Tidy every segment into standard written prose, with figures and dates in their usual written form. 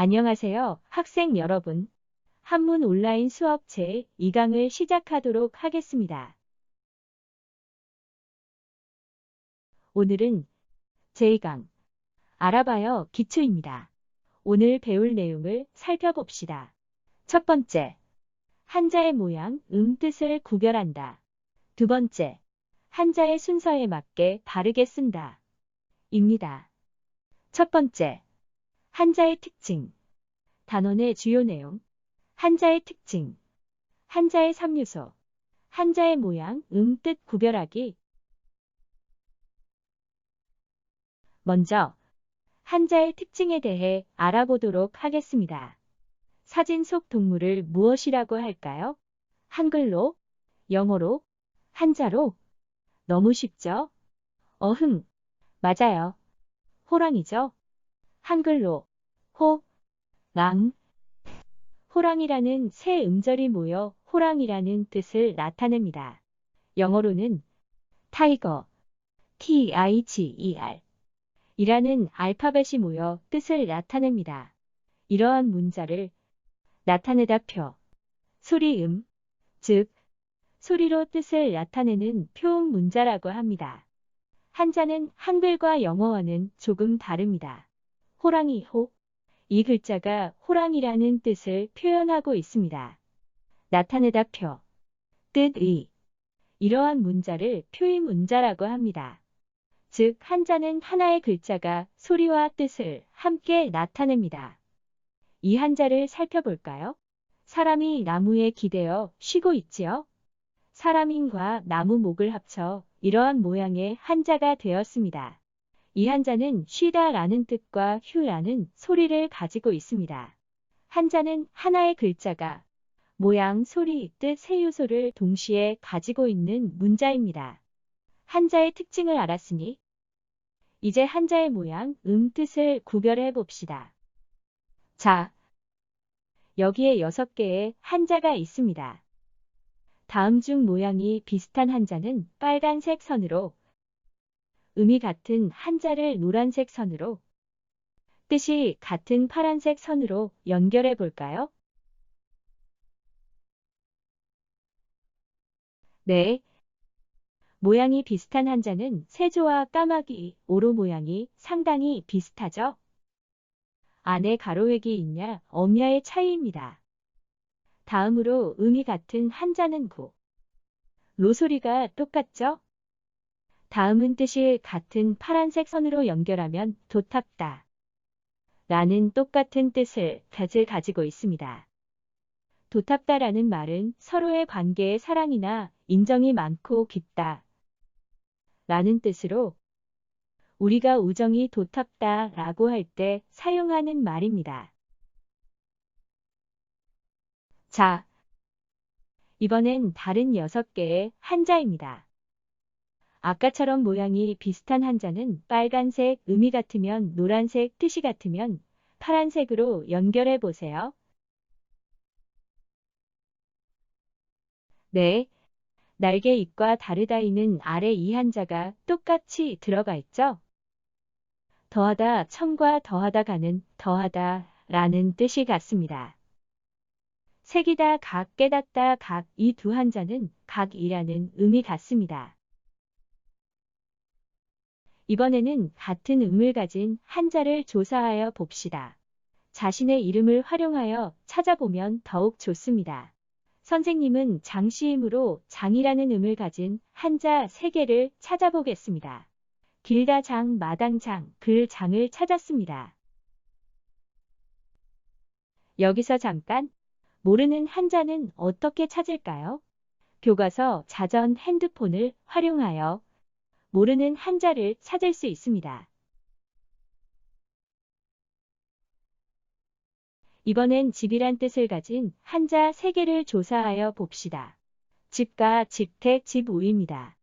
안녕하세요, 학생 여러분. 한문 온라인 수업 제2강을 시작하도록 하겠습니다. 오늘은 제2강 알아봐요 기초입니다. 오늘 배울 내용을 살펴봅시다. 첫 번째, 한자의 모양, 뜻을 구별한다. 두 번째, 한자의 순서에 맞게 바르게 쓴다. 입니다. 첫 번째, 한자의 특징. 단원의 주요 내용. 한자의 특징. 한자의 3요소. 한자의 모양, 뜻 구별하기. 먼저 한자의 특징에 대해 알아보도록 하겠습니다. 사진 속 동물을 무엇이라고 할까요? 한글로, 영어로, 한자로? 너무 쉽죠? 어흥, 맞아요. 호랑이죠? 한글로 호, 랑. 호랑이라는 세 음절이 모여 호랑이라는 뜻을 나타냅니다. 영어로는 타이거, tiger 이라는 알파벳이 모여 뜻을 나타냅니다. 이러한 문자를 나타내다표, 소리음, 즉 소리로 뜻을 나타내는 표음 문자라고 합니다. 한자는 한글과 영어와는 조금 다릅니다. 호랑이 호, 이 글자가 호랑이라는 뜻을 표현하고 있습니다. 나타내다표, 뜻의, 이러한 문자를 표임 문자라고 합니다. 즉 한자는 하나의 글자가 소리와 뜻을 함께 나타냅니다. 이 한자를 살펴볼까요? 사람이 나무에 기대어 쉬고 있지요? 사람인과 나무 목을 합쳐 이러한 모양의 한자가 되었습니다. 이 한자는 쉬다 라는 뜻과 휴라는 소리를 가지고 있습니다. 한자는 하나의 글자가 모양, 소리, 뜻 세 요소를 동시에 가지고 있는 문자입니다. 한자의 특징을 알았으니 이제 한자의 모양, 뜻을 구별해 봅시다. 자, 여기에 6개의 한자가 있습니다. 다음 중 모양이 비슷한 한자는 빨간색 선으로, 음이 같은 한자를 노란색 선으로, 뜻이 같은 파란색 선으로 연결해 볼까요? 네. 모양이 비슷한 한자는 세조와 까마귀, 오로 모양이 상당히 비슷하죠? 안에 가로획이 있냐, 없냐의 차이입니다. 다음으로 음이 같은 한자는 고, 로 소리가 똑같죠? 다음은 뜻이 같은 파란색 선으로 연결하면 도탑다 라는 똑같은 뜻을 가지고 있습니다. 도탑다라는 말은 서로의 관계에 사랑이나 인정이 많고 깊다 라는 뜻으로 우리가 우정이 도탑다 라고 할 때 사용하는 말입니다. 자, 이번엔 다른 6개의 한자입니다. 아까처럼 모양이 비슷한 한자는 빨간색, 음이 같으면 노란색, 뜻이 같으면 파란색으로 연결해 보세요. 네, 날개 잎과 다르다이는 아래 이 한자가 똑같이 들어가 있죠? 더하다, 청과 더하다가는 더하다 라는 뜻이 같습니다. 색이다, 각, 깨닫다, 각, 이 두 한자는 각이라는 음이 같습니다. 이번에는 같은 음을 가진 한자를 조사하여 봅시다. 자신의 이름을 활용하여 찾아보면 더욱 좋습니다. 선생님은 장시임으로 장이라는 음을 가진 한자 3개를 찾아보겠습니다. 길다 장, 마당 장, 글 장을 찾았습니다. 여기서 잠깐, 모르는 한자는 어떻게 찾을까요? 교과서, 자전, 핸드폰을 활용하여 모르는 한자를 찾을 수 있습니다. 이번엔 집이란 뜻을 가진 한자 3개를 조사하여 봅시다. 집과 집택, 집우입니다.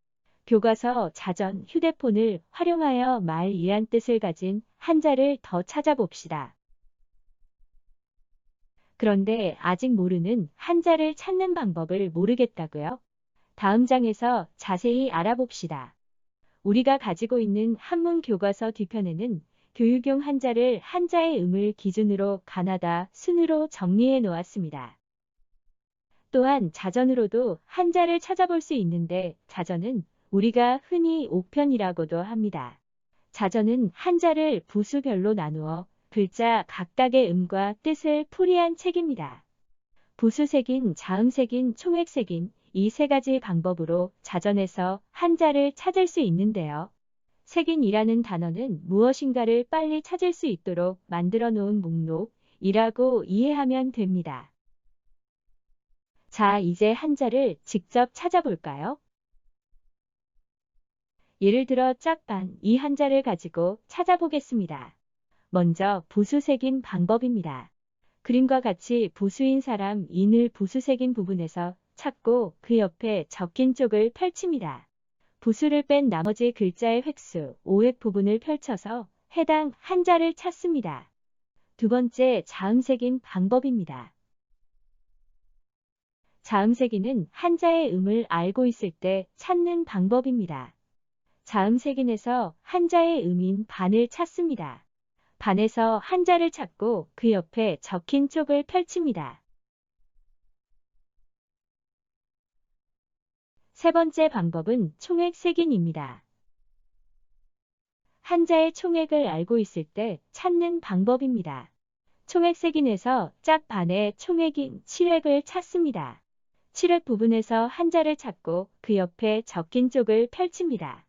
교과서, 자전, 휴대폰을 활용하여 말이란 뜻을 가진 한자를 더 찾아봅시다. 그런데 아직 모르는 한자를 찾는 방법을 모르겠다고요? 다음 장에서 자세히 알아봅시다. 우리가 가지고 있는 한문 교과서 뒤편에는 교육용 한자를 한자의 음을 기준으로 가나다 순으로 정리해 놓았습니다. 또한 자전으로도 한자를 찾아볼 수 있는데 자전은 우리가 흔히 옥편이라고도 합니다. 자전은 한자를 부수별로 나누어 글자 각각의 음과 뜻을 풀이한 책입니다. 부수색인, 자음색인, 총획색인 이 세 가지 방법으로 자전에서 한자를 찾을 수 있는데요. 색인이라는 단어는 무엇인가를 빨리 찾을 수 있도록 만들어 놓은 목록이라고 이해하면 됩니다. 자, 이제 한자를 직접 찾아볼까요? 예를 들어 짝반 이 한자를 가지고 찾아보겠습니다. 먼저 부수색인 방법입니다. 그림과 같이 부수인 사람 인을 부수색인 부분에서 찾고 그 옆에 적힌 쪽을 펼칩니다. 부수를 뺀 나머지 글자의 획수, 오획 부분을 펼쳐서 해당 한자를 찾습니다. 두 번째, 자음색인 방법입니다. 자음색인은 한자의 음을 알고 있을 때 찾는 방법입니다. 자음색인에서 한자의 음인 반을 찾습니다. 반에서 한자를 찾고 그 옆에 적힌 쪽을 펼칩니다. 세 번째 방법은 총획색인입니다. 한자의 총획을 알고 있을 때 찾는 방법입니다. 총획색인에서 짝반의 총획인 칠획을 찾습니다. 칠획 부분에서 한자를 찾고 그 옆에 적힌 쪽을 펼칩니다.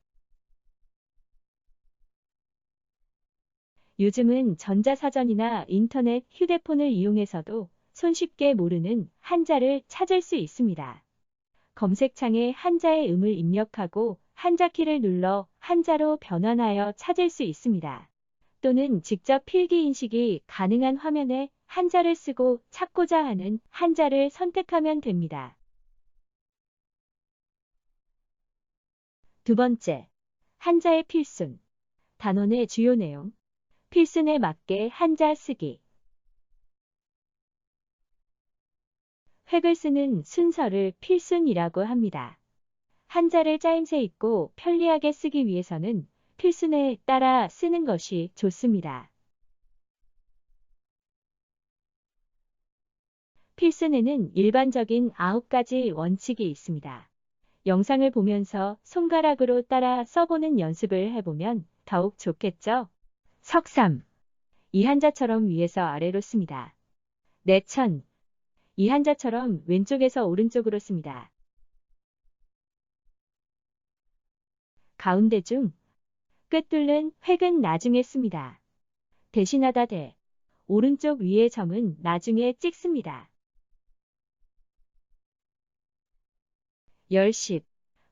요즘은 전자사전이나 인터넷, 휴대폰을 이용해서도 손쉽게 모르는 한자를 찾을 수 있습니다. 검색창에 한자의 음을 입력하고 한자키를 눌러 한자로 변환하여 찾을 수 있습니다. 또는 직접 필기 인식이 가능한 화면에 한자를 쓰고 찾고자 하는 한자를 선택하면 됩니다. 두 번째, 한자의 필순. 단원의 주요 내용. 필순에 맞게 한자 쓰기. 획을 쓰는 순서를 필순이라고 합니다. 한자를 짜임새 있고 편리하게 쓰기 위해서는 필순에 따라 쓰는 것이 좋습니다. 필순에는 일반적인 9가지 원칙이 있습니다. 영상을 보면서 손가락으로 따라 써보는 연습을 해보면 더욱 좋겠죠? 석삼. 이 한자처럼 위에서 아래로 씁니다. 내천. 이 한자처럼 왼쪽에서 오른쪽으로 씁니다. 가운데 중. 끝 뚫는 획은 나중에 씁니다. 대신하다 대. 오른쪽 위의 점은 나중에 찍습니다. 열십.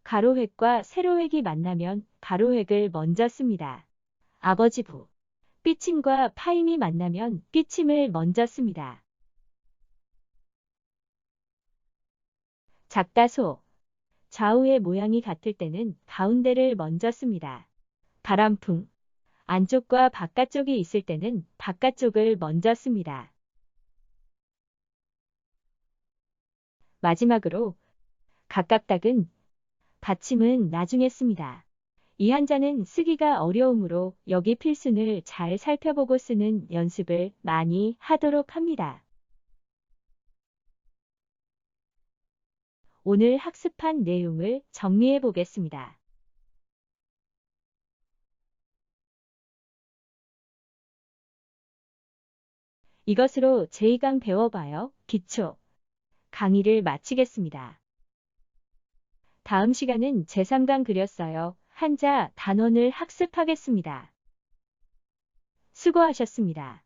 가로획과 세로획이 만나면 가로획을 먼저 씁니다. 아버지부. 삐침과 파임이 만나면 삐침을 먼저 씁니다. 작다소. 좌우의 모양이 같을 때는 가운데를 먼저 씁니다. 바람풍. 안쪽과 바깥쪽이 있을 때는 바깥쪽을 먼저 씁니다. 마지막으로 가깝닥은 받침은 나중에 씁니다. 이 한자는 쓰기가 어려우므로 여기 필순을 잘 살펴보고 쓰는 연습을 많이 하도록 합니다. 오늘 학습한 내용을 정리해 보겠습니다. 이것으로 제2강 배워봐요. 기초 강의를 마치겠습니다. 다음 시간은 제3강 그렸어요. 한자 단원을 학습하겠습니다. 수고하셨습니다.